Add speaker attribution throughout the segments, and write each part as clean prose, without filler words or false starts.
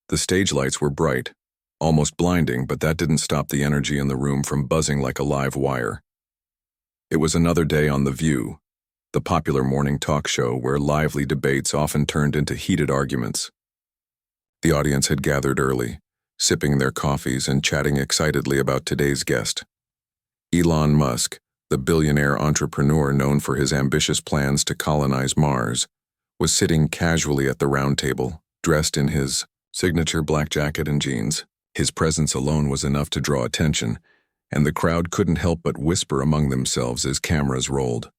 Speaker 1: The stage lights were bright, almost blinding, but that didn't stop the energy in the room from buzzing like a live wire. It was another day on The View, the popular morning talk show where lively debates often turned into heated arguments. The audience had gathered early, sipping their coffees and chatting excitedly about today's guest. Elon Musk, the billionaire entrepreneur known for his ambitious plans to colonize Mars, was sitting casually at the round table, dressed in his signature black jacket and jeans. His presence alone was enough to draw attention, and the crowd couldn't help but whisper among themselves as cameras rolled.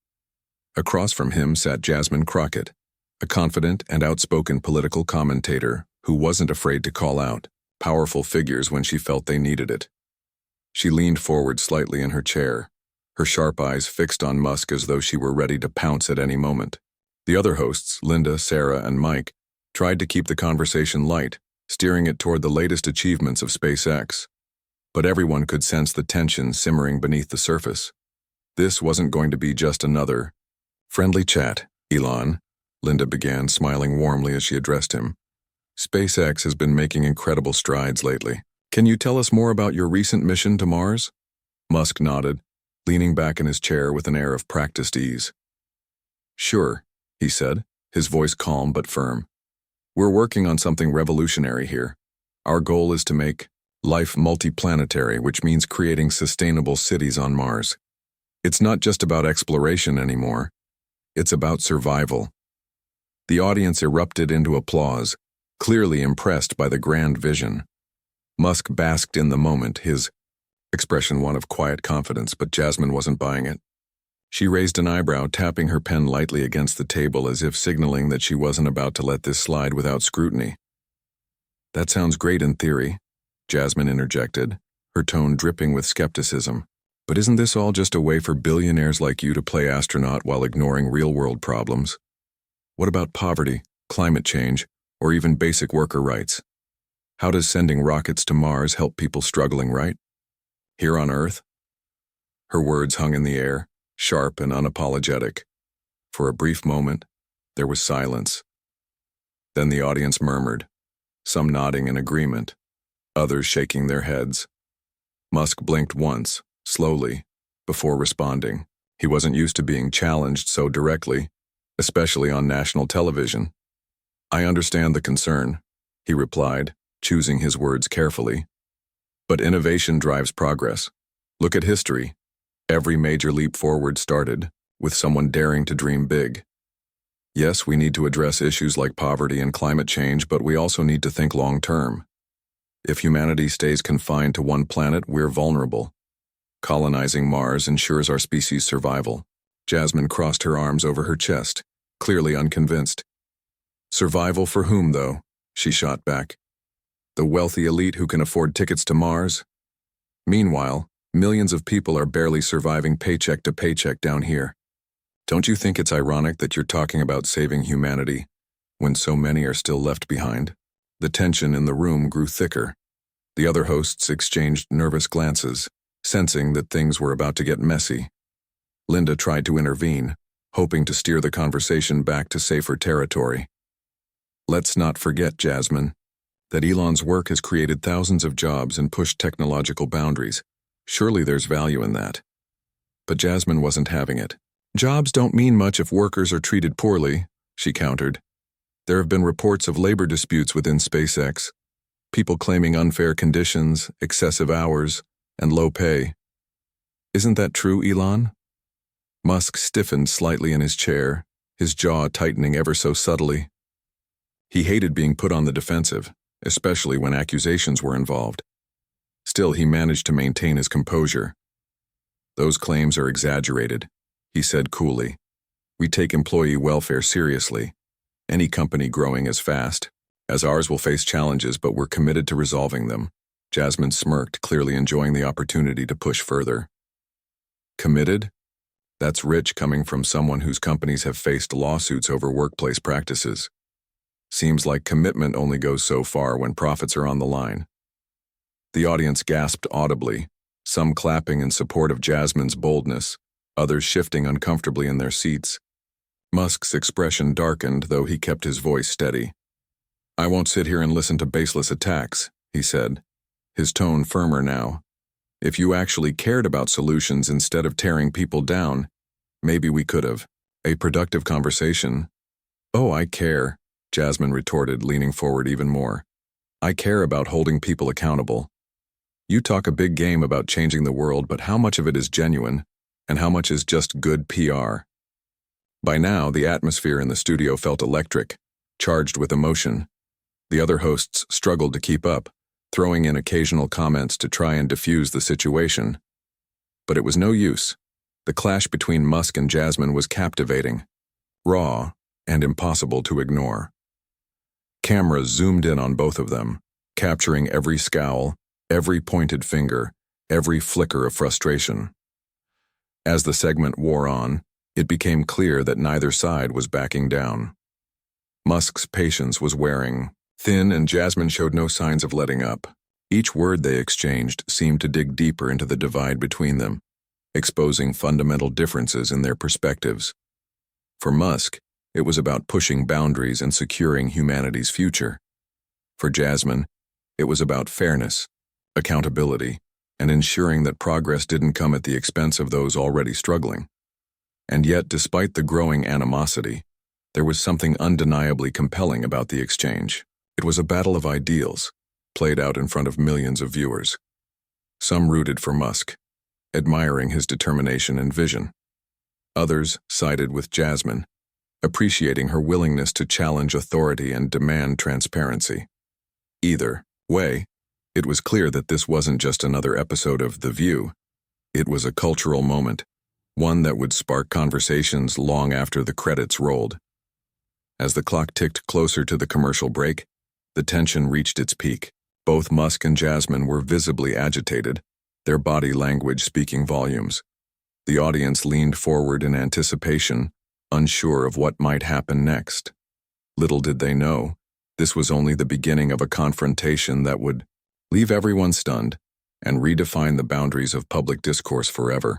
Speaker 1: Across from him sat Jasmine Crockett, a confident and outspoken political commentator who wasn't afraid to call out powerful figures when she felt they needed it. She leaned forward slightly in her chair, her sharp eyes fixed on Musk as though she were ready to pounce at any moment. The other hosts, Linda, Sarah, and Mike, tried to keep the conversation light, steering it toward the latest achievements of SpaceX. But everyone could sense the tension simmering beneath the surface. This wasn't going to be just another friendly chat, Elon, Linda began, smiling warmly as she addressed him. SpaceX has been making incredible strides lately. Can you tell us more about your recent mission to Mars? Musk nodded, leaning back in his chair with an air of practiced ease. Sure, he said, his voice calm but firm. We're working on something revolutionary here. Our goal is to make life multiplanetary, which means creating sustainable cities on Mars. It's not just about exploration anymore. It's about survival. The audience erupted into applause, clearly impressed by the grand vision. Musk basked in the moment, his expression one of quiet confidence, but Jasmine wasn't buying it. She raised an eyebrow, tapping her pen lightly against the table as if signaling that she wasn't about to let this slide without scrutiny. That sounds great in theory, Jasmine interjected, her tone dripping with skepticism. But isn't this all just a way for billionaires like you to play astronaut while ignoring real-world problems? What about poverty, climate change, or even basic worker rights? How does sending rockets to Mars help people struggling right here on Earth? Her words hung in the air, sharp and unapologetic. For a brief moment, there was silence. Then the audience murmured, some nodding in agreement, others shaking their heads. Musk blinked once, slowly, before responding. He wasn't used to being challenged so directly, especially on national television. I understand the concern, he replied, choosing his words carefully. But innovation drives progress. Look at history. Every major leap forward started with someone daring to dream big. Yes, we need to address issues like poverty and climate change, but we also need to think long-term. If humanity stays confined to one planet, we're vulnerable. Colonizing Mars ensures our species' survival. Jasmine crossed her arms over her chest, clearly unconvinced. Survival for whom, though? She shot back. The wealthy elite who can afford tickets to Mars? Meanwhile, millions of people are barely surviving paycheck to paycheck down here. Don't you think it's ironic that you're talking about saving humanity when so many are still left behind? The tension in the room grew thicker. The other hosts exchanged nervous glances, sensing that things were about to get messy. Linda tried to intervene, hoping to steer the conversation back to safer territory. Let's not forget, Jasmine, that Elon's work has created thousands of jobs and pushed technological boundaries. Surely there's value in that. But Jasmine wasn't having it. Jobs don't mean much if workers are treated poorly, she countered. There have been reports of labor disputes within SpaceX, people claiming unfair conditions, excessive hours, and low pay. Isn't that true, Elon? Musk stiffened slightly in his chair, his jaw tightening ever so subtly. He hated being put on the defensive, especially when accusations were involved. Still, he managed to maintain his composure. Those claims are exaggerated, he said coolly. We take employee welfare seriously. Any company growing as fast as ours will face challenges, but we're committed to resolving them. Jasmine smirked, clearly enjoying the opportunity to push further. Committed? That's rich coming from someone whose companies have faced lawsuits over workplace practices. Seems like commitment only goes so far when profits are on the line. The audience gasped audibly, some clapping in support of Jasmine's boldness, others shifting uncomfortably in their seats. Musk's expression darkened, though he kept his voice steady. I won't sit here and listen to baseless attacks, he said, his tone firmer now. If you actually cared about solutions instead of tearing people down, maybe we could have. A productive conversation. Oh, I care, Jasmine retorted, leaning forward even more. I care about holding people accountable. You talk a big game about changing the world, but how much of it is genuine, and how much is just good PR? By now, the atmosphere in the studio felt electric, charged with emotion. The other hosts struggled to keep up, throwing in occasional comments to try and diffuse the situation. But it was no use. The clash between Musk and Jasmine was captivating, raw, and impossible to ignore. Cameras zoomed in on both of them, capturing every scowl, every pointed finger, every flicker of frustration. As the segment wore on, it became clear that neither side was backing down. Musk's patience was wearing thin, and Jasmine showed no signs of letting up. Each word they exchanged seemed to dig deeper into the divide between them, exposing fundamental differences in their perspectives. For Musk, it was about pushing boundaries and securing humanity's future. For Jasmine, it was about fairness, accountability, and ensuring that progress didn't come at the expense of those already struggling. And yet, despite the growing animosity, there was something undeniably compelling about the exchange. It was a battle of ideals, played out in front of millions of viewers. Some rooted for Musk, admiring his determination and vision. Others sided with Jasmine, appreciating her willingness to challenge authority and demand transparency. Either way, it was clear that this wasn't just another episode of The View. It was a cultural moment, one that would spark conversations long after the credits rolled. As the clock ticked closer to the commercial break, the tension reached its peak. Both Musk and Jasmine were visibly agitated, their body language speaking volumes. The audience leaned forward in anticipation, unsure of what might happen next. Little did they know, this was only the beginning of a confrontation that would leave everyone stunned and redefine the boundaries of public discourse forever.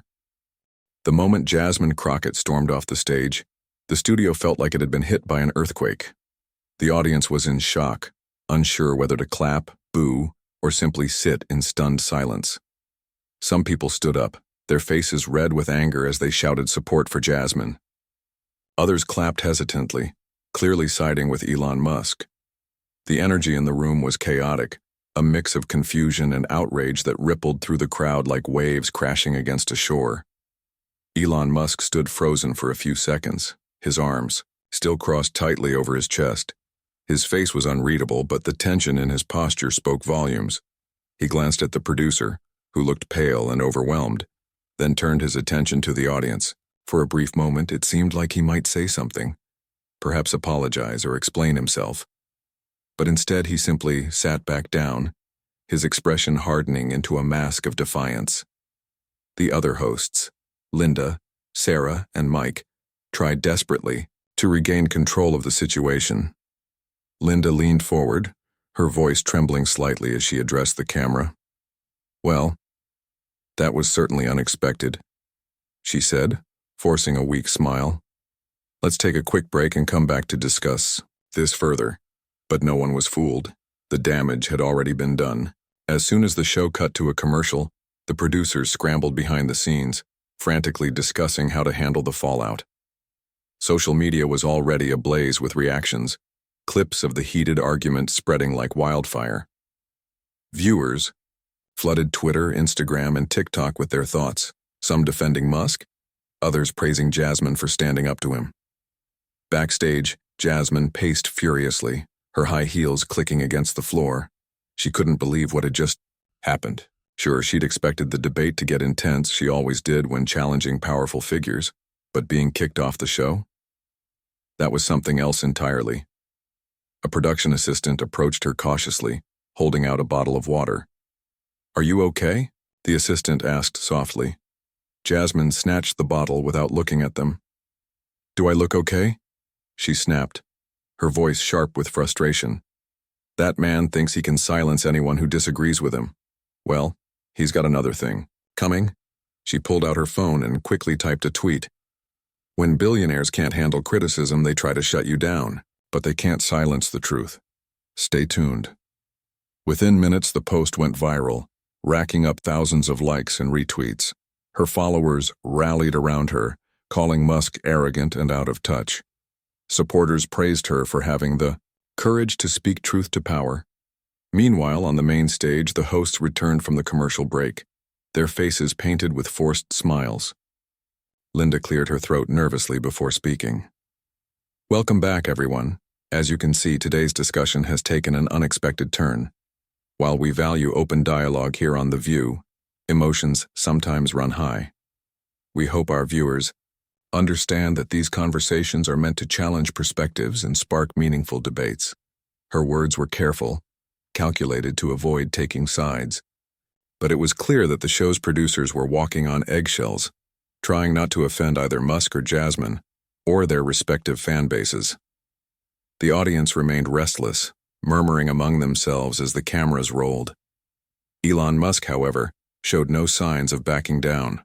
Speaker 1: The moment Jasmine Crockett stormed off the stage, the studio felt like it had been hit by an earthquake. The audience was in shock, unsure whether to clap, boo, or simply sit in stunned silence. Some people stood up, their faces red with anger as they shouted support for Jasmine. Others clapped hesitantly, clearly siding with Elon Musk. The energy in the room was chaotic, a mix of confusion and outrage that rippled through the crowd like waves crashing against a shore. Elon Musk stood frozen for a few seconds, his arms still crossed tightly over his chest. His face was unreadable, but the tension in his posture spoke volumes. He glanced at the producer, who looked pale and overwhelmed, then turned his attention to the audience. For a brief moment, it seemed like he might say something, perhaps apologize or explain himself. But instead, he simply sat back down, his expression hardening into a mask of defiance. The other hosts, Linda, Sarah, and Mike, tried desperately to regain control of the situation. Linda leaned forward, her voice trembling slightly as she addressed the camera. "Well, that was certainly unexpected," she said, forcing a weak smile. "Let's take a quick break and come back to discuss this further." But no one was fooled. The damage had already been done. As soon as the show cut to a commercial, the producers scrambled behind the scenes, frantically discussing how to handle the fallout. Social media was already ablaze with reactions, clips of the heated argument spreading like wildfire. Viewers flooded Twitter, Instagram, and TikTok with their thoughts, some defending Musk, others praising Jasmine for standing up to him. Backstage, Jasmine paced furiously, her high heels clicking against the floor. She couldn't believe what had just happened. Sure, she'd expected the debate to get intense, she always did when challenging powerful figures, but being kicked off the show? That was something else entirely. A production assistant approached her cautiously, holding out a bottle of water. "Are you okay?" the assistant asked softly. Jasmine snatched the bottle without looking at them. "Do I look okay?" she snapped, her voice sharp with frustration. "That man thinks he can silence anyone who disagrees with him. Well, he's got another thing coming." She pulled out her phone and quickly typed a tweet. "When billionaires can't handle criticism, they try to shut you down, but they can't silence the truth. Stay tuned. Within minutes, the post went viral, racking up thousands of likes and retweets. Her followers rallied around her, calling Musk arrogant and out of touch. Supporters praised her for having the courage to speak truth to power. Meanwhile, on the main stage, the hosts returned from the commercial break, their faces painted with forced smiles. Linda cleared her throat nervously before speaking. Welcome back, everyone. As you can see, today's discussion has taken an unexpected turn. While we value open dialogue here on The View, emotions sometimes run high. We hope our viewers understand that these conversations are meant to challenge perspectives and spark meaningful debates. Her words were careful, calculated to avoid taking sides. But it was clear that the show's producers were walking on eggshells, trying not to offend either Musk or Jasmine, or their respective fan bases. The audience remained restless, murmuring among themselves as the cameras rolled. Elon Musk, however, showed no signs of backing down.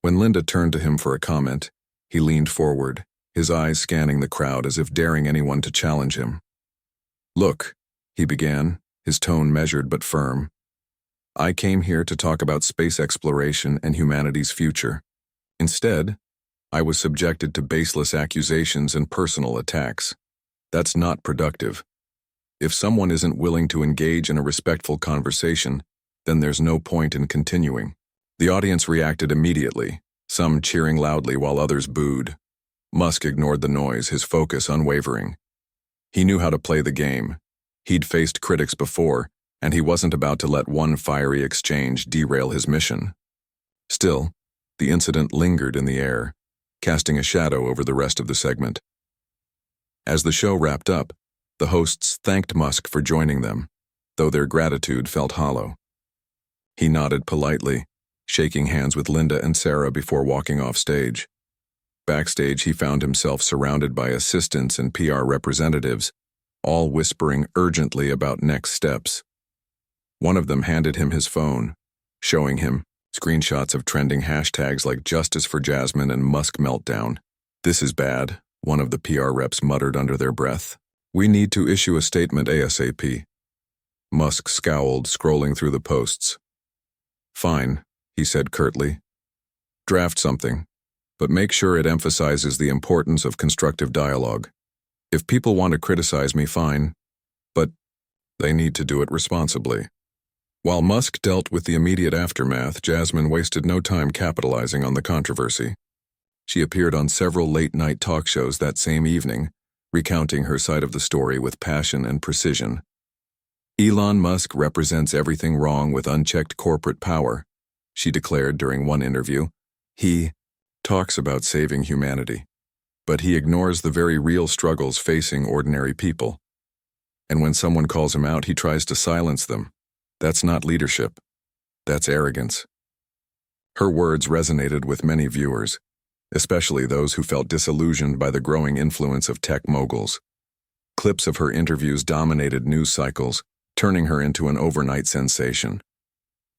Speaker 1: When Linda turned to him for a comment, he leaned forward, his eyes scanning the crowd as if daring anyone to challenge him. "Look," he began, his tone measured but firm. "I came here to talk about space exploration and humanity's future. Instead, I was subjected to baseless accusations and personal attacks. That's not productive. If someone isn't willing to engage in a respectful conversation, then there's no point in continuing." The audience reacted immediately, some cheering loudly while others booed. Musk ignored the noise, his focus unwavering. He knew how to play the game. He'd faced critics before, and he wasn't about to let one fiery exchange derail his mission. Still, the incident lingered in the air, casting a shadow over the rest of the segment. As the show wrapped up, the hosts thanked Musk for joining them, though their gratitude felt hollow. He nodded politely, shaking hands with Linda and Sarah before walking off stage. Backstage, he found himself surrounded by assistants and PR representatives, all whispering urgently about next steps. One of them handed him his phone, showing him screenshots of trending hashtags like Justice for Jasmine and Musk Meltdown. "This is bad," one of the PR reps muttered under their breath. "We need to issue a statement ASAP." Musk scowled, scrolling through the posts. "Fine," he said curtly. "Draft something, but make sure it emphasizes the importance of constructive dialogue. If people want to criticize me, fine, but they need to do it responsibly." While Musk dealt with the immediate aftermath, Jasmine wasted no time capitalizing on the controversy. She appeared on several late-night talk shows that same evening, recounting her side of the story with passion and precision. "Elon Musk represents everything wrong with unchecked corporate power," she declared during one interview. "He talks about saving humanity, but he ignores the very real struggles facing ordinary people. And when someone calls him out, he tries to silence them. That's not leadership. That's arrogance." Her words resonated with many viewers, especially those who felt disillusioned by the growing influence of tech moguls. Clips of her interviews dominated news cycles, turning her into an overnight sensation.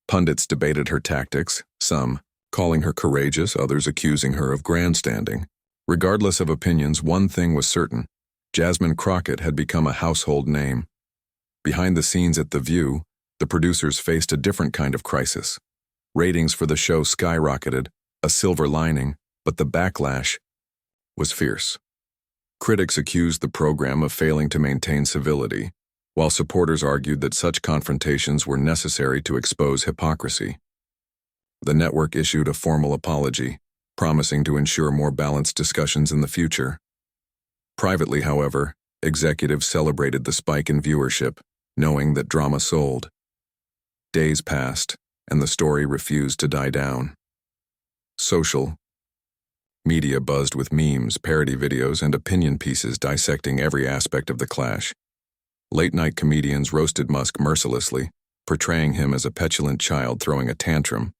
Speaker 1: Pundits debated her tactics, some calling her courageous, others accusing her of grandstanding. Regardless of opinions, one thing was certain: Jasmine Crockett had become a household name. Behind the scenes at The View, the producers faced a different kind of crisis. Ratings for the show skyrocketed, a silver lining, but the backlash was fierce. Critics accused the program of failing to maintain civility, while supporters argued that such confrontations were necessary to expose hypocrisy. The network issued a formal apology, promising to ensure more balanced discussions in the future. Privately, however, executives celebrated the spike in viewership, knowing that drama sold. Days passed, and the story refused to die down. Social media buzzed with memes, parody videos, and opinion pieces dissecting every aspect of the clash. Late-night comedians roasted Musk mercilessly, portraying him as a petulant child throwing a tantrum.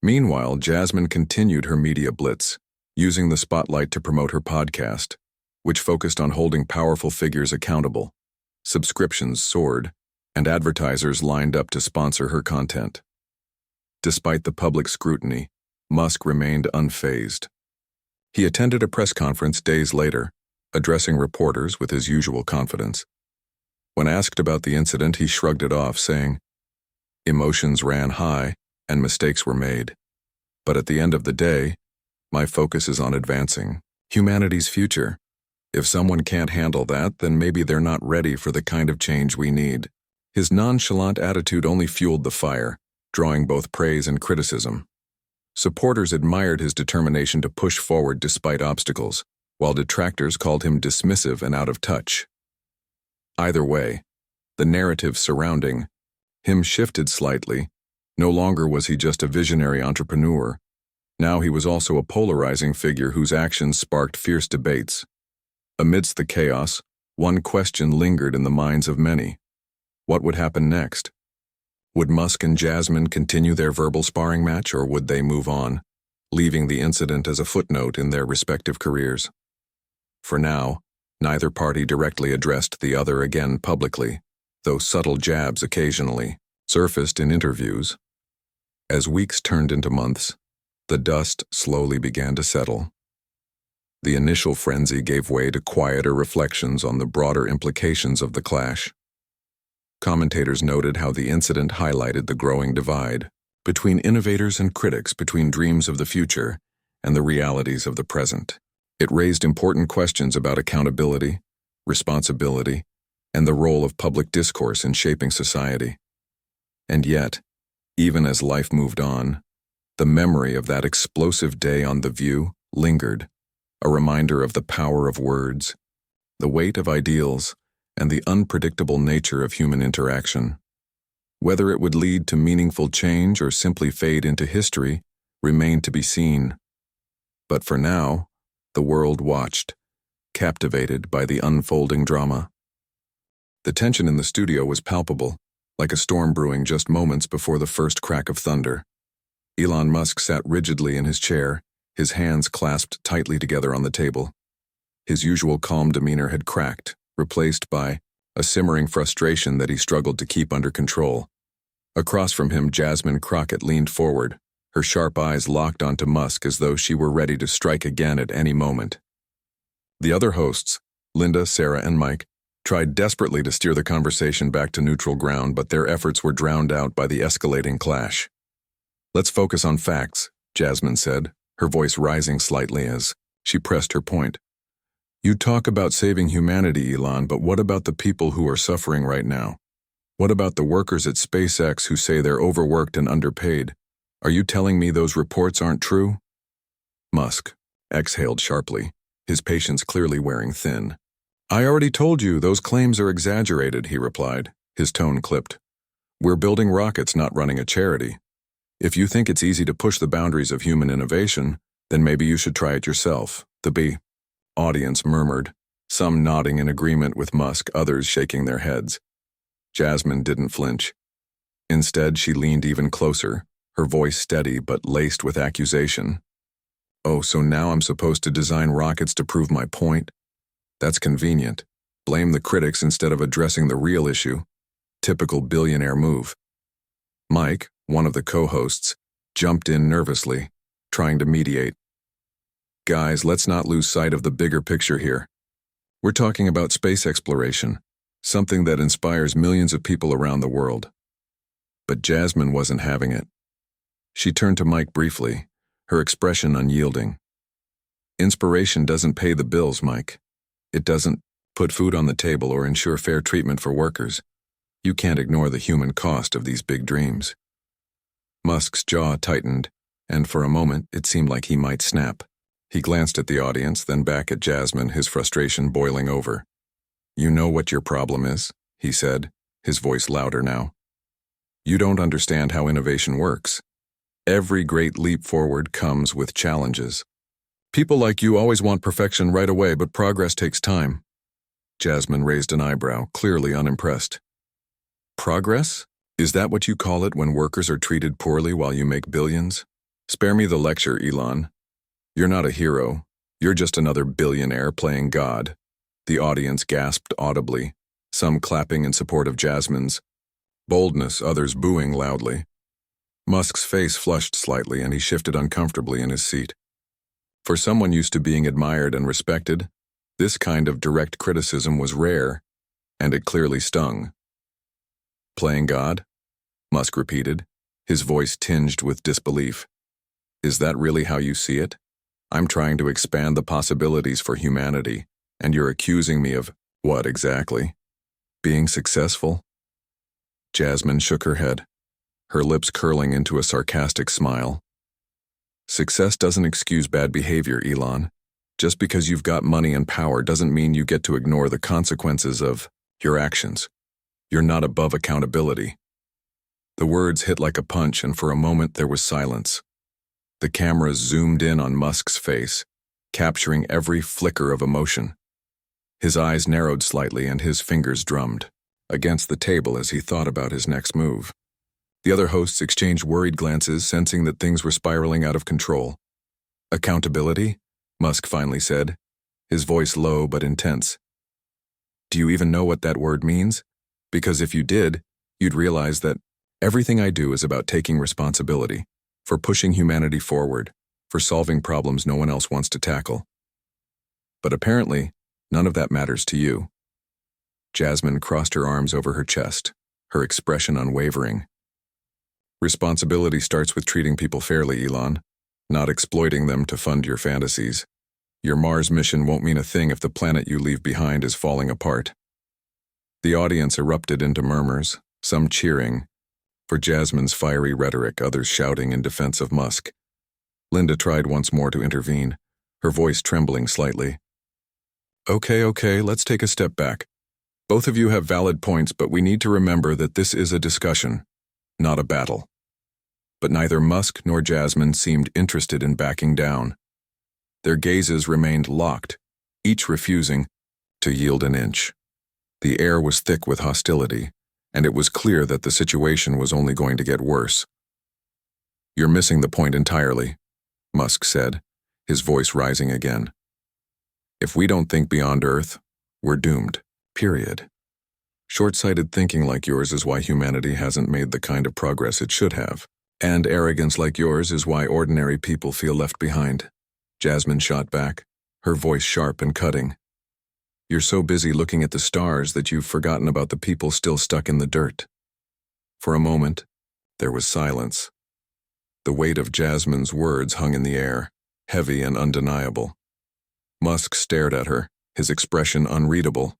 Speaker 1: Meanwhile, Jasmine continued her media blitz, using the spotlight to promote her podcast, which focused on holding powerful figures accountable. Subscriptions soared, and advertisers lined up to sponsor her content. Despite the public scrutiny, Musk remained unfazed. He attended a press conference days later, addressing reporters with his usual confidence. When asked about the incident, he shrugged it off, saying, "Emotions ran high, and mistakes were made. But at the end of the day, my focus is on advancing humanity's future. If someone can't handle that, then maybe they're not ready for the kind of change we need." His nonchalant attitude only fueled the fire, drawing both praise and criticism. Supporters admired his determination to push forward despite obstacles, while detractors called him dismissive and out of touch. Either way, the narrative surrounding him shifted slightly. No longer was he just a visionary entrepreneur. Now he was also a polarizing figure whose actions sparked fierce debates. Amidst the chaos, one question lingered in the minds of many. What would happen next? Would Musk and Jasmine continue their verbal sparring match, or would they move on, leaving the incident as a footnote in their respective careers? For now, neither party directly addressed the other again publicly, though subtle jabs occasionally surfaced in interviews. As weeks turned into months, the dust slowly began to settle. The initial frenzy gave way to quieter reflections on the broader implications of the clash. Commentators noted how the incident highlighted the growing divide between innovators and critics, between dreams of the future and the realities of the present. It raised important questions about accountability, responsibility, and the role of public discourse in shaping society. And yet, even as life moved on, the memory of that explosive day on The View lingered, a reminder of the power of words, the weight of ideals, and the unpredictable nature of human interaction. Whether it would lead to meaningful change or simply fade into history remained to be seen. But for now, the world watched, captivated by the unfolding drama. The tension in the studio was palpable, like a storm brewing just moments before the first crack of thunder. Elon Musk sat rigidly in his chair, his hands clasped tightly together on the table. His usual calm demeanor had cracked, replaced by a simmering frustration that he struggled to keep under control. Across from him, Jasmine Crockett leaned forward, her sharp eyes locked onto Musk as though she were ready to strike again at any moment. The other hosts, Linda, Sarah, and Mike, tried desperately to steer the conversation back to neutral ground, but their efforts were drowned out by the escalating clash. "Let's focus on facts," Jasmine said, her voice rising slightly as she pressed her point. "You talk about saving humanity, Elon, but what about the people who are suffering right now? What about the workers at SpaceX who say they're overworked and underpaid? Are you telling me those reports aren't true?" Musk exhaled sharply, his patience clearly wearing thin. "I already told you those claims are exaggerated," he replied, his tone clipped. "We're building rockets, not running a charity. If you think it's easy to push the boundaries of human innovation, then maybe you should try it yourself." The audience murmured, some nodding in agreement with Musk, others shaking their heads. Jasmine didn't flinch. Instead, she leaned even closer, her voice steady but laced with accusation. "Oh, so now I'm supposed to design rockets to prove my point? That's convenient. Blame the critics instead of addressing the real issue. Typical billionaire move." Mike, one of the co-hosts, jumped in nervously, trying to mediate. "Guys, let's not lose sight of the bigger picture here. We're talking about space exploration, something that inspires millions of people around the world." But Jasmine wasn't having it. She turned to Mike briefly, her expression unyielding. "Inspiration doesn't pay the bills, Mike. It doesn't put food on the table or ensure fair treatment for workers. You can't ignore the human cost of these big dreams." Musk's jaw tightened, and for a moment it seemed like he might snap. He glanced at the audience, then back at Jasmine, his frustration boiling over. "You know what your problem is," he said, his voice louder now. "You don't understand how innovation works. Every great leap forward comes with challenges. People like you always want perfection right away, but progress takes time." Jasmine raised an eyebrow, clearly unimpressed. "Progress? Is that what you call it when workers are treated poorly while you make billions? Spare me the lecture, Elon. You're not a hero. You're just another billionaire playing God." The audience gasped audibly, some clapping in support of Jasmine's boldness, others booing loudly. Musk's face flushed slightly, and he shifted uncomfortably in his seat. For someone used to being admired and respected, this kind of direct criticism was rare. and it clearly stung. Playing God? Musk repeated, his voice tinged with disbelief. Is that really how you see it? I'm trying to expand the possibilities for humanity, and you're accusing me of, what exactly? Being successful? Jasmine shook her head, her lips curling into a sarcastic smile. Success doesn't excuse bad behavior, Elon. Just because you've got money and power doesn't mean you get to ignore the consequences of your actions. You're not above accountability. The words hit like a punch, and for a moment there was silence. The cameras zoomed in on Musk's face, capturing every flicker of emotion. His eyes narrowed slightly and his fingers drummed against the table as he thought about his next move. The other hosts exchanged worried glances, sensing that things were spiraling out of control. Accountability? Musk finally said, his voice low but intense. Do you even know what that word means? Because if you did, you'd realize that everything I do is about taking responsibility, for pushing humanity forward, for solving problems no one else wants to tackle. But apparently, none of that matters to you. Jasmine crossed her arms over her chest, her expression unwavering. Responsibility starts with treating people fairly, Elon, not exploiting them to fund your fantasies. Your Mars mission won't mean a thing if the planet you leave behind is falling apart. The audience erupted into murmurs, some cheering for Jasmine's fiery rhetoric, others shouting in defense of Musk. Linda tried once more to intervene, her voice trembling slightly. Okay, let's take a step back. Both of you have valid points, but we need to remember that this is a discussion, not a battle. But neither Musk nor Jasmine seemed interested in backing down. Their gazes remained locked, each refusing to yield an inch. The air was thick with hostility, and it was clear that the situation was only going to get worse. You're missing the point entirely, Musk said, his voice rising again. If we don't think beyond Earth, we're doomed, period. Short-sighted thinking like yours is why humanity hasn't made the kind of progress it should have. And arrogance like yours is why ordinary people feel left behind. Jasmine shot back, her voice sharp and cutting. You're so busy looking at the stars that you've forgotten about the people still stuck in the dirt. For a moment, there was silence. The weight of Jasmine's words hung in the air, heavy and undeniable. Musk stared at her, his expression unreadable.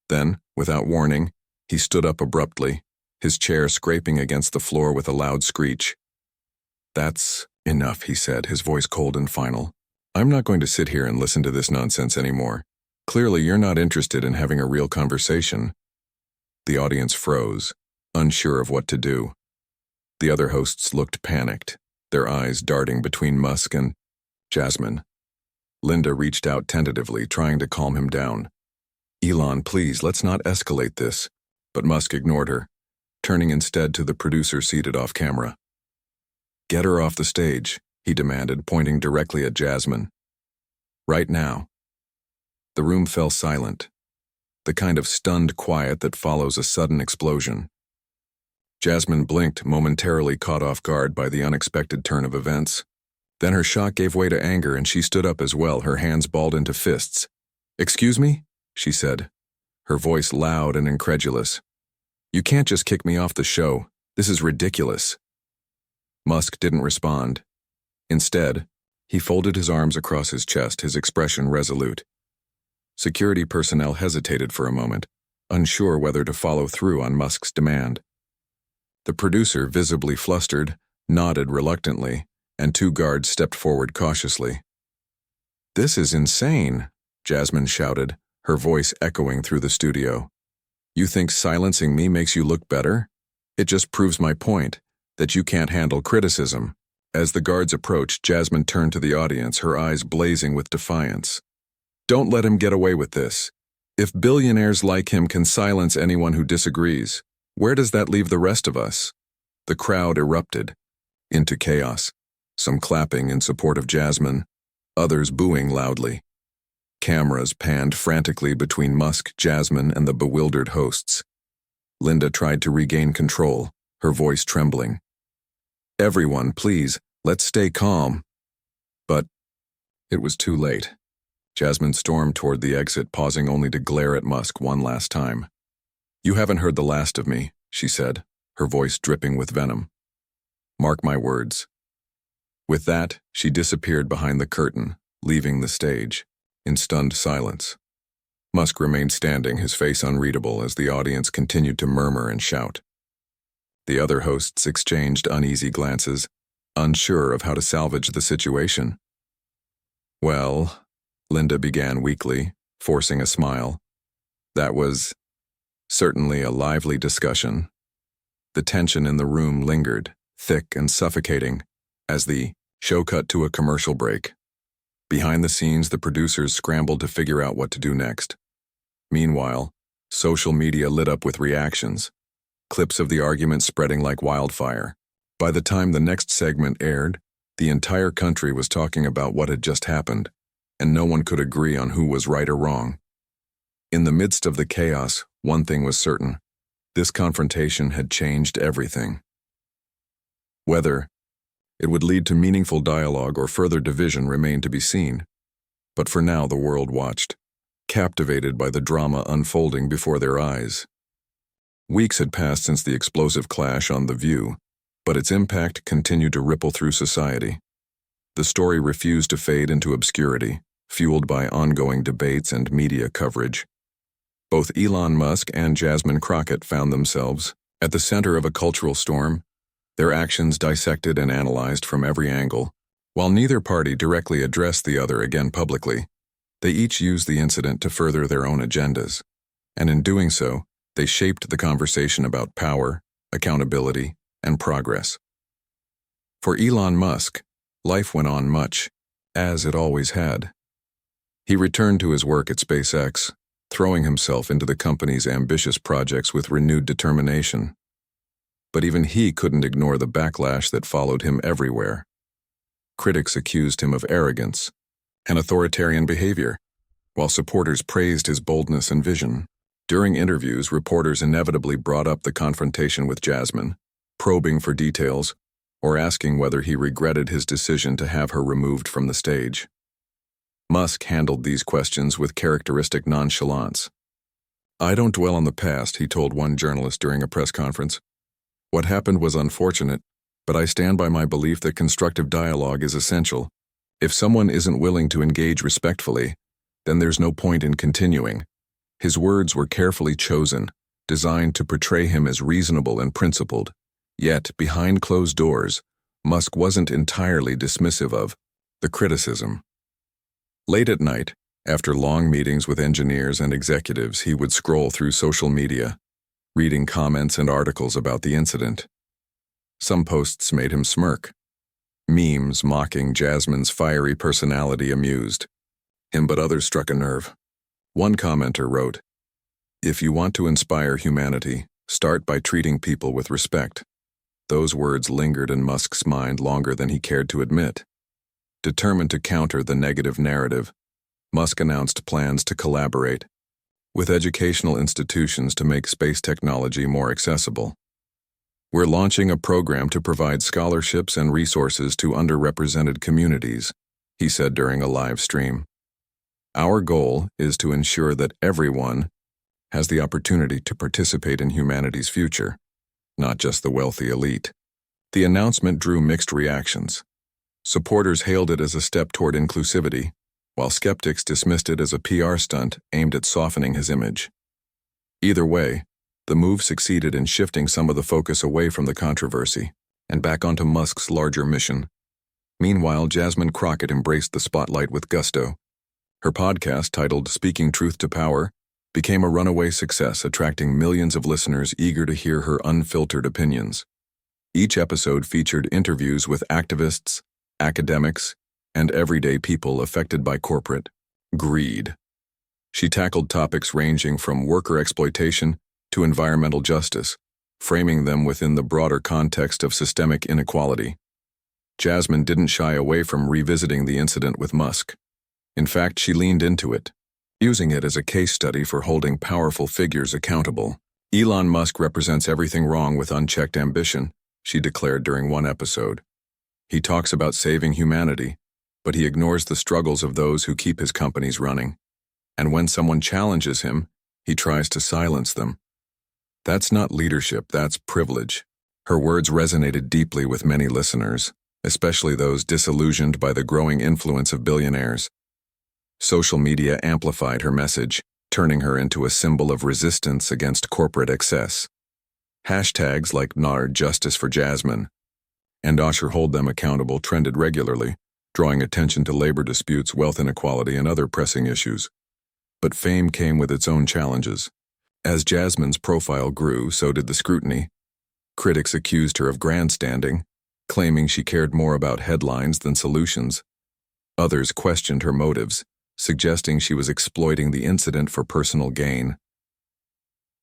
Speaker 1: Then, without warning, he stood up abruptly, his chair scraping against the floor with a loud screech. That's enough, he said, his voice cold and final. I'm not going to sit here and listen to this nonsense anymore. Clearly, you're not interested in having a real conversation. The audience froze, unsure of what to do. The other hosts looked panicked, their eyes darting between Musk and Jasmine. Linda reached out tentatively, trying to calm him down. Elon, please, let's not escalate this. But Musk ignored her, turning instead to the producer seated off camera. Get her off the stage, he demanded, pointing directly at Jasmine. Right now. The room fell silent, the kind of stunned quiet that follows a sudden explosion. Jasmine blinked, momentarily caught off guard by the unexpected turn of events. Then her shock gave way to anger and she stood up as well, her hands balled into fists. Excuse me? She said, her voice loud and incredulous. You can't just kick me off the show. This is ridiculous. Musk didn't respond. Instead, he folded his arms across his chest, his expression resolute. Security personnel hesitated for a moment, unsure whether to follow through on Musk's demand. The producer, visibly flustered, nodded reluctantly, and two guards stepped forward cautiously. This is insane, Jasmine shouted, her voice echoing through the studio. You think silencing me makes you look better? It just proves my point, that you can't handle criticism. As the guards approached, Jasmine turned to the audience, her eyes blazing with defiance. Don't let him get away with this. If billionaires like him can silence anyone who disagrees, where does that leave the rest of us? The crowd erupted into chaos, some clapping in support of Jasmine, others booing loudly. Cameras panned frantically between Musk, Jasmine, and the bewildered hosts. Linda tried to regain control, her voice trembling. Everyone, please, let's stay calm. But it was too late. Jasmine stormed toward the exit, pausing only to glare at Musk one last time. "You haven't heard the last of me," she said, her voice dripping with venom. "Mark my words." With that, she disappeared behind the curtain, leaving the stage, in stunned silence. Musk remained standing, his face unreadable, as the audience continued to murmur and shout. The other hosts exchanged uneasy glances, unsure of how to salvage the situation. "Well," Linda began weakly, forcing a smile. "That was certainly a lively discussion." The tension in the room lingered, thick and suffocating, as the show cut to a commercial break. Behind the scenes, the producers scrambled to figure out what to do next. Meanwhile, social media lit up with reactions, clips of the argument spreading like wildfire. By the time the next segment aired, the entire country was talking about what had just happened, and no one could agree on who was right or wrong. In the midst of the chaos, one thing was certain: this confrontation had changed everything. Whether it would lead to meaningful dialogue or further division remained to be seen, but for now the world watched, captivated by the drama unfolding before their eyes. Weeks had passed since the explosive clash on The View, but its impact continued to ripple through society. The story refused to fade into obscurity, fueled by ongoing debates and media coverage. Both Elon Musk and Jasmine Crockett found themselves at the center of a cultural storm, their actions dissected and analyzed from every angle. While neither party directly addressed the other again publicly, they each used the incident to further their own agendas, and in doing so, they shaped the conversation about power, accountability, and progress. For Elon Musk, life went on much, as it always had. He returned to his work at SpaceX, throwing himself into the company's ambitious projects with renewed determination. But even he couldn't ignore the backlash that followed him everywhere. Critics accused him of arrogance and authoritarian behavior, while supporters praised his boldness and vision. During interviews, reporters inevitably brought up the confrontation with Jasmine, probing for details or asking whether he regretted his decision to have her removed from the stage. Musk handled these questions with characteristic nonchalance. "I don't dwell on the past," he told one journalist during a press conference. "What happened was unfortunate, but I stand by my belief that constructive dialogue is essential. If someone isn't willing to engage respectfully, then there's no point in continuing." His words were carefully chosen, designed to portray him as reasonable and principled. Yet, behind closed doors, Musk wasn't entirely dismissive of the criticism. Late at night, after long meetings with engineers and executives, he would scroll through social media, reading comments and articles about the incident. Some posts made him smirk. Memes mocking Jasmine's fiery personality amused him, but others struck a nerve. One commenter wrote, "If you want to inspire humanity, start by treating people with respect." Those words lingered in Musk's mind longer than he cared to admit. Determined to counter the negative narrative, Musk announced plans to collaborate with educational institutions to make space technology more accessible. "We're launching a program to provide scholarships and resources to underrepresented communities," he said during a live stream. "Our goal is to ensure that everyone has the opportunity to participate in humanity's future, not just the wealthy elite." The announcement drew mixed reactions. Supporters hailed it as a step toward inclusivity, while skeptics dismissed it as a PR stunt aimed at softening his image. Either way, the move succeeded in shifting some of the focus away from the controversy and back onto Musk's larger mission. Meanwhile, Jasmine Crockett embraced the spotlight with gusto. Her podcast, titled Speaking Truth to Power, became a runaway success, attracting millions of listeners eager to hear her unfiltered opinions. Each episode featured interviews with activists, academics, and everyday people affected by corporate greed. She tackled topics ranging from worker exploitation to environmental justice, framing them within the broader context of systemic inequality. Jasmine didn't shy away from revisiting the incident with Musk. In fact, she leaned into it, using it as a case study for holding powerful figures accountable. "Elon Musk represents everything wrong with unchecked ambition," she declared during one episode. "He talks about saving humanity, but he ignores the struggles of those who keep his companies running. And when someone challenges him, he tries to silence them." That's not leadership, that's privilege. Her words resonated deeply with many listeners, especially those disillusioned by the growing influence of billionaires. Social media amplified her message, turning her into a symbol of resistance against corporate excess. Hashtags like "Nard Justice for Jasmine" and "Osher Hold Them Accountable" trended regularly, drawing attention to labor disputes, wealth inequality, and other pressing issues. But fame came with its own challenges. As Jasmine's profile grew, so did the scrutiny. Critics accused her of grandstanding, claiming she cared more about headlines than solutions. Others questioned her motives, suggesting she was exploiting the incident for personal gain.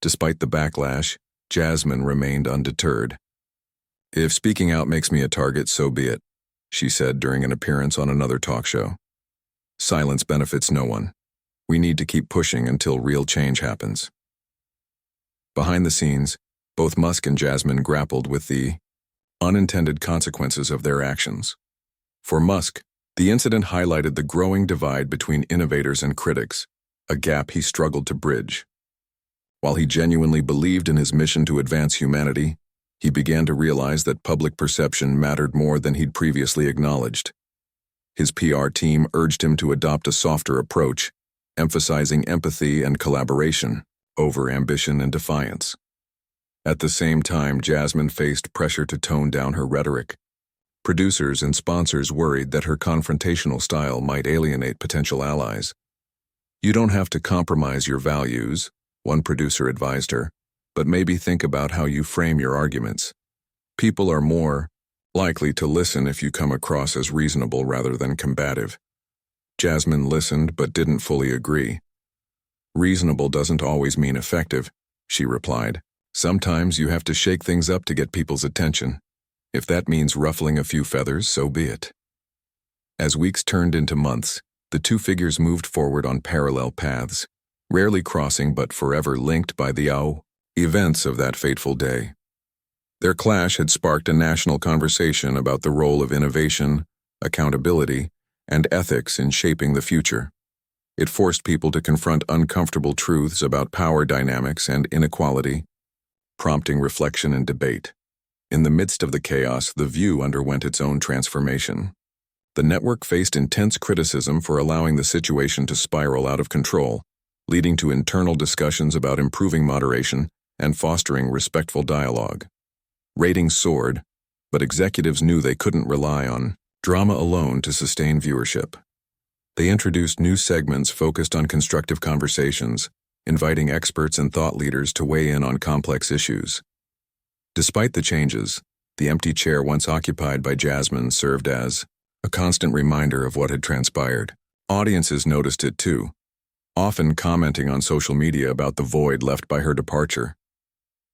Speaker 1: Despite the backlash, Jasmine remained undeterred. "If speaking out makes me a target, so be it," she said during an appearance on another talk show. "Silence benefits no one. We need to keep pushing until real change happens." Behind the scenes, both Musk and Jasmine grappled with the unintended consequences of their actions. For Musk, the incident highlighted the growing divide between innovators and critics, a gap he struggled to bridge. While he genuinely believed in his mission to advance humanity, he began to realize that public perception mattered more than he'd previously acknowledged. His PR team urged him to adopt a softer approach, emphasizing empathy and collaboration over ambition and defiance. At the same time, Jasmine faced pressure to tone down her rhetoric. Producers and sponsors worried that her confrontational style might alienate potential allies. "You don't have to compromise your values," one producer advised her, "but maybe think about how you frame your arguments. People are more likely to listen if you come across as reasonable rather than combative." Jasmine listened but didn't fully agree. "Reasonable doesn't always mean effective," she replied. "Sometimes you have to shake things up to get people's attention. If that means ruffling a few feathers, so be it." As weeks turned into months, the two figures moved forward on parallel paths, rarely crossing but forever linked by the events of that fateful day. Their clash had sparked a national conversation about the role of innovation, accountability, and ethics in shaping the future. It forced people to confront uncomfortable truths about power dynamics and inequality, prompting reflection and debate. In the midst of the chaos, The View underwent its own transformation. The network faced intense criticism for allowing the situation to spiral out of control, leading to internal discussions about improving moderation and fostering respectful dialogue. Ratings soared, but executives knew they couldn't rely on drama alone to sustain viewership. They introduced new segments focused on constructive conversations, inviting experts and thought leaders to weigh in on complex issues. Despite the changes, the empty chair once occupied by Jasmine served as a constant reminder of what had transpired. Audiences noticed it too, often commenting on social media about the void left by her departure.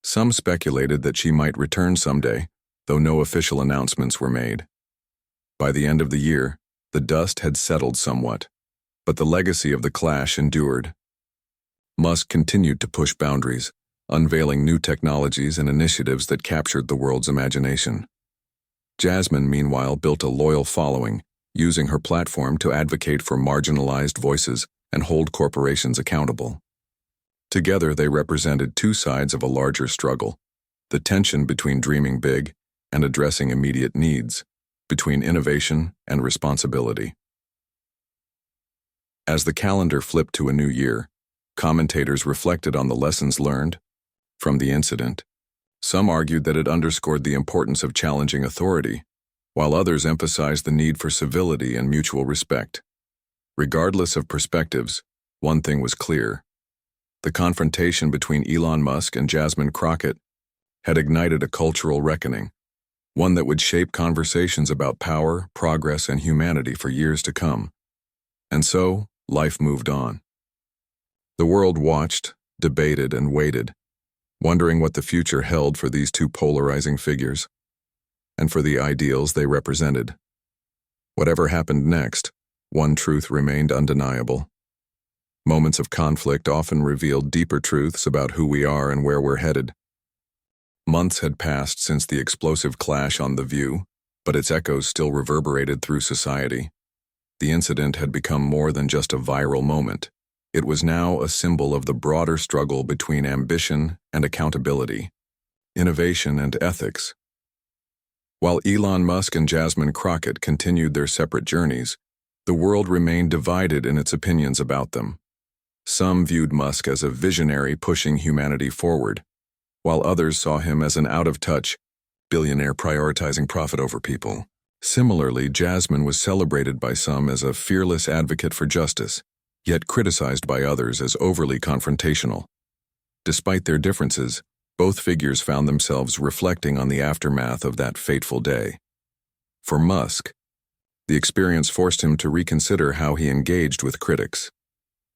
Speaker 1: Some speculated that she might return someday, though no official announcements were made. By the end of the year, the dust had settled somewhat, but the legacy of the clash endured. Musk continued to push boundaries, unveiling new technologies and initiatives that captured the world's imagination. Jasmine, meanwhile, built a loyal following, using her platform to advocate for marginalized voices and hold corporations accountable. Together, they represented two sides of a larger struggle, the tension between dreaming big and addressing immediate needs, between innovation and responsibility. As the calendar flipped to a new year, commentators reflected on the lessons learned from the incident. Some argued that it underscored the importance of challenging authority, while others emphasized the need for civility and mutual respect. Regardless of perspectives, one thing was clear. The confrontation between Elon Musk and Jasmine Crockett had ignited a cultural reckoning, one that would shape conversations about power, progress, and humanity for years to come. And so, life moved on. The world watched, debated, and waited, wondering what the future held for these two polarizing figures, and for the ideals they represented. Whatever happened next, one truth remained undeniable. Moments of conflict often revealed deeper truths about who we are and where we're headed. Months had passed since the explosive clash on The View, but its echoes still reverberated through society. The incident had become more than just a viral moment. It was now a symbol of the broader struggle between ambition and accountability, innovation and ethics. While Elon Musk and Jasmine Crockett continued their separate journeys, the world remained divided in its opinions about them. Some viewed Musk as a visionary pushing humanity forward, while others saw him as an out-of-touch billionaire prioritizing profit over people. Similarly, Jasmine was celebrated by some as a fearless advocate for justice, yet criticized by others as overly confrontational. Despite their differences, both figures found themselves reflecting on the aftermath of that fateful day. For Musk, the experience forced him to reconsider how he engaged with critics.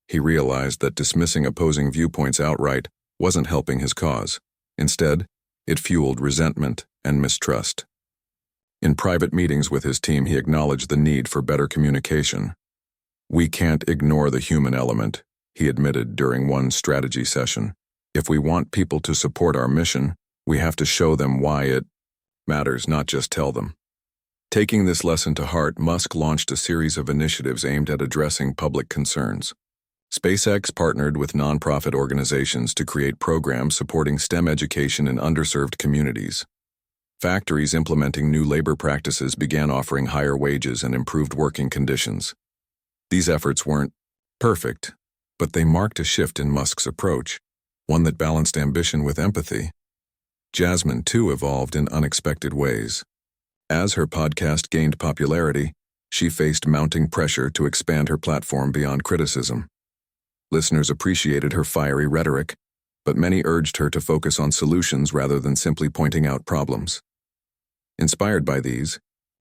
Speaker 1: He realized that dismissing opposing viewpoints outright wasn't helping his cause. Instead, it fueled resentment and mistrust. In private meetings with his team, he acknowledged the need for better communication. "We can't ignore the human element," he admitted during one strategy session. "If we want people to support our mission, we have to show them why it matters, not just tell them." Taking this lesson to heart, Musk launched a series of initiatives aimed at addressing public concerns. SpaceX partnered with nonprofit organizations to create programs supporting STEM education in underserved communities. Factories implementing new labor practices began offering higher wages and improved working conditions. These efforts weren't perfect, but they marked a shift in Musk's approach, one that balanced ambition with empathy. Jasmine, too, evolved in unexpected ways. As her podcast gained popularity, she faced mounting pressure to expand her platform beyond criticism. Listeners appreciated her fiery rhetoric, but many urged her to focus on solutions rather than simply pointing out problems. Inspired by these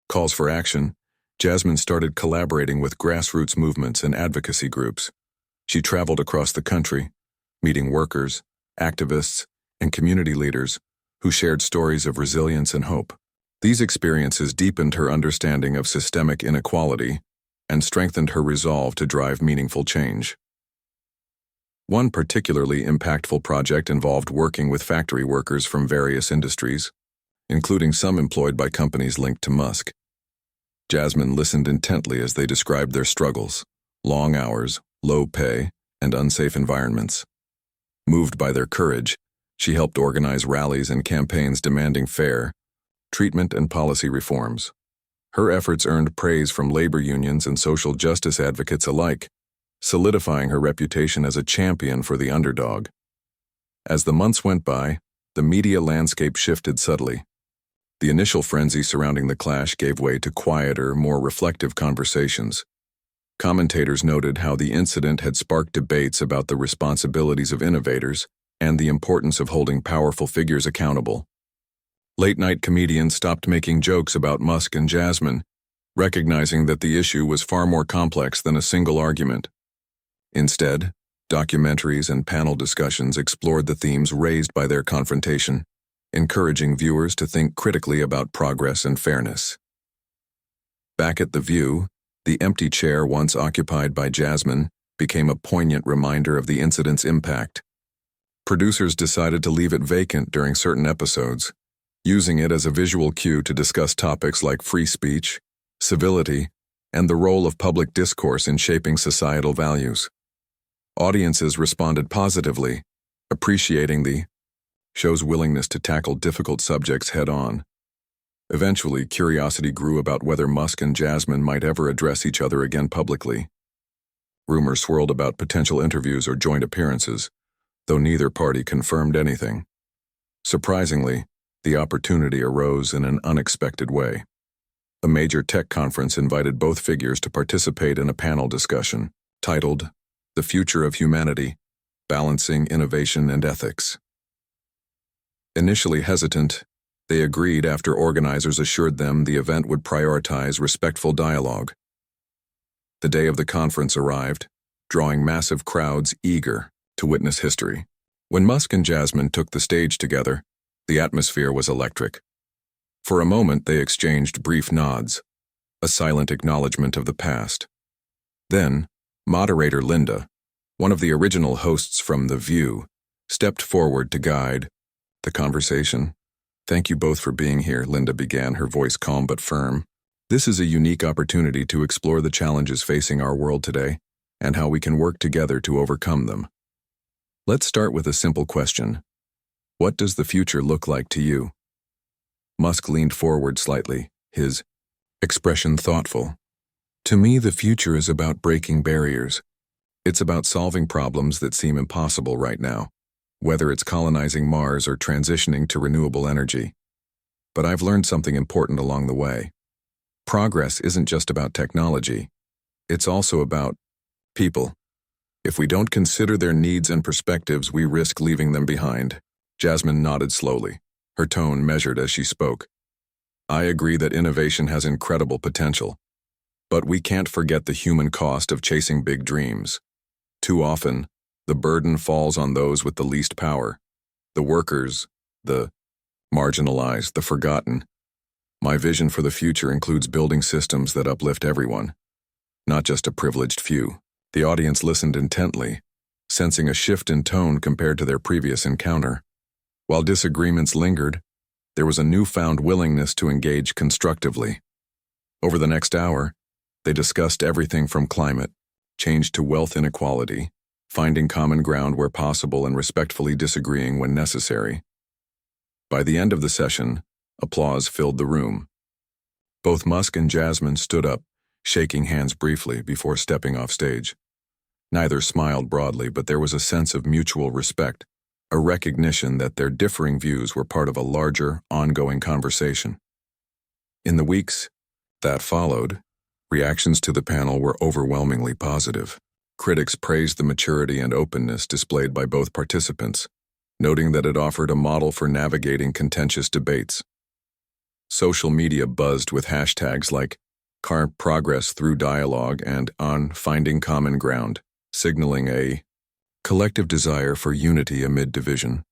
Speaker 1: calls for action, Jasmine started collaborating with grassroots movements and advocacy groups. She traveled across the country, meeting workers, activists, and community leaders who shared stories of resilience and hope. These experiences deepened her understanding of systemic inequality and strengthened her resolve to drive meaningful change. One particularly impactful project involved working with factory workers from various industries, including some employed by companies linked to Musk. Jasmine listened intently as they described their struggles: long hours, low pay, and unsafe environments. Moved by their courage, she helped organize rallies and campaigns demanding fair treatment and policy reforms. Her efforts earned praise from labor unions and social justice advocates alike, solidifying her reputation as a champion for the underdog. As the months went by, the media landscape shifted subtly. The initial frenzy surrounding the clash gave way to quieter, more reflective conversations. Commentators noted how the incident had sparked debates about the responsibilities of innovators and the importance of holding powerful figures accountable. Late-night comedians stopped making jokes about Musk and Jasmine, recognizing that the issue was far more complex than a single argument. Instead, documentaries and panel discussions explored the themes raised by their confrontation, encouraging viewers to think critically about progress and fairness. Back at The View, the empty chair once occupied by Jasmine became a poignant reminder of the incident's impact. Producers decided to leave it vacant during certain episodes, using it as a visual cue to discuss topics like free speech, civility, and the role of public discourse in shaping societal values. Audiences responded positively, appreciating the show's willingness to tackle difficult subjects head-on. Eventually, curiosity grew about whether Musk and Jasmine might ever address each other again publicly. Rumors swirled about potential interviews or joint appearances, though neither party confirmed anything. Surprisingly, the opportunity arose in an unexpected way. A major tech conference invited both figures to participate in a panel discussion titled "The Future of Humanity: Balancing Innovation and Ethics." Initially hesitant, they agreed after organizers assured them the event would prioritize respectful dialogue. The day of the conference arrived, drawing massive crowds eager to witness history. When Musk and Jasmine took the stage together, the atmosphere was electric. For a moment, they exchanged brief nods, a silent acknowledgement of the past. Then, moderator Linda, one of the original hosts from The View, stepped forward to guide the conversation. "Thank you both for being here," Linda began, her voice calm but firm. "This is a unique opportunity to explore the challenges facing our world today and how we can work together to overcome them. Let's start with a simple question. What does the future look like to you? Musk leaned forward slightly, his expression thoughtful. To me, the future is about breaking barriers. It's about solving problems that seem impossible right now, whether it's colonizing Mars or transitioning to renewable energy. But I've learned something important along the way. Progress isn't just about technology. It's also about people. If we don't consider their needs and perspectives, we risk leaving them behind. Jasmine nodded slowly, her tone measured as she spoke. I agree that innovation has incredible potential, but we can't forget the human cost of chasing big dreams. Too often, the burden falls on those with the least power, the workers, the marginalized, the forgotten. My vision for the future includes building systems that uplift everyone, not just a privileged few. The audience listened intently, sensing a shift in tone compared to their previous encounter. While disagreements lingered, there was a newfound willingness to engage constructively. Over the next hour, they discussed everything from climate change to wealth inequality, finding common ground where possible and respectfully disagreeing when necessary. By the end of the session, applause filled the room. Both Musk and Jasmine stood up, shaking hands briefly before stepping off stage. Neither smiled broadly, but there was a sense of mutual respect, a recognition that their differing views were part of a larger, ongoing conversation. In the weeks that followed, reactions to the panel were overwhelmingly positive. Critics praised the maturity and openness displayed by both participants, noting that it offered a model for navigating contentious debates. Social media buzzed with hashtags like progress through dialogue and on finding common ground, signaling a collective desire for unity amid division.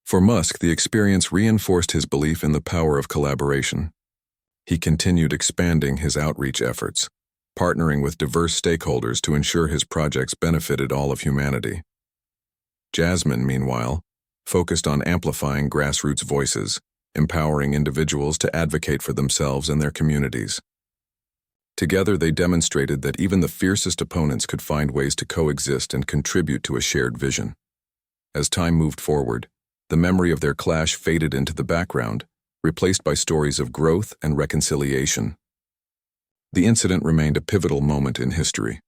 Speaker 1: For Musk, the experience reinforced his belief in the power of collaboration. He continued expanding his outreach efforts, partnering with diverse stakeholders to ensure his projects benefited all of humanity. Jasmine, meanwhile, focused on amplifying grassroots voices, empowering individuals to advocate for themselves and their communities. Together, they demonstrated that even the fiercest opponents could find ways to coexist and contribute to a shared vision. As time moved forward, the memory of their clash faded into the background, replaced by stories of growth and reconciliation. The incident remained a pivotal moment in history,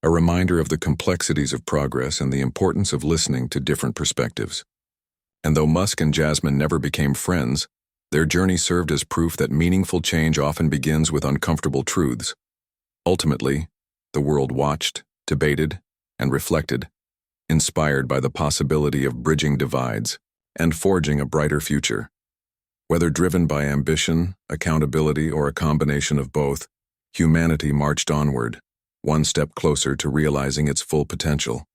Speaker 1: a reminder of the complexities of progress and the importance of listening to different perspectives. And though Musk and Jasmine never became friends, their journey served as proof that meaningful change often begins with uncomfortable truths. Ultimately, the world watched, debated, and reflected, inspired by the possibility of bridging divides and forging a brighter future. Whether driven by ambition, accountability, or a combination of both, humanity marched onward, one step closer to realizing its full potential.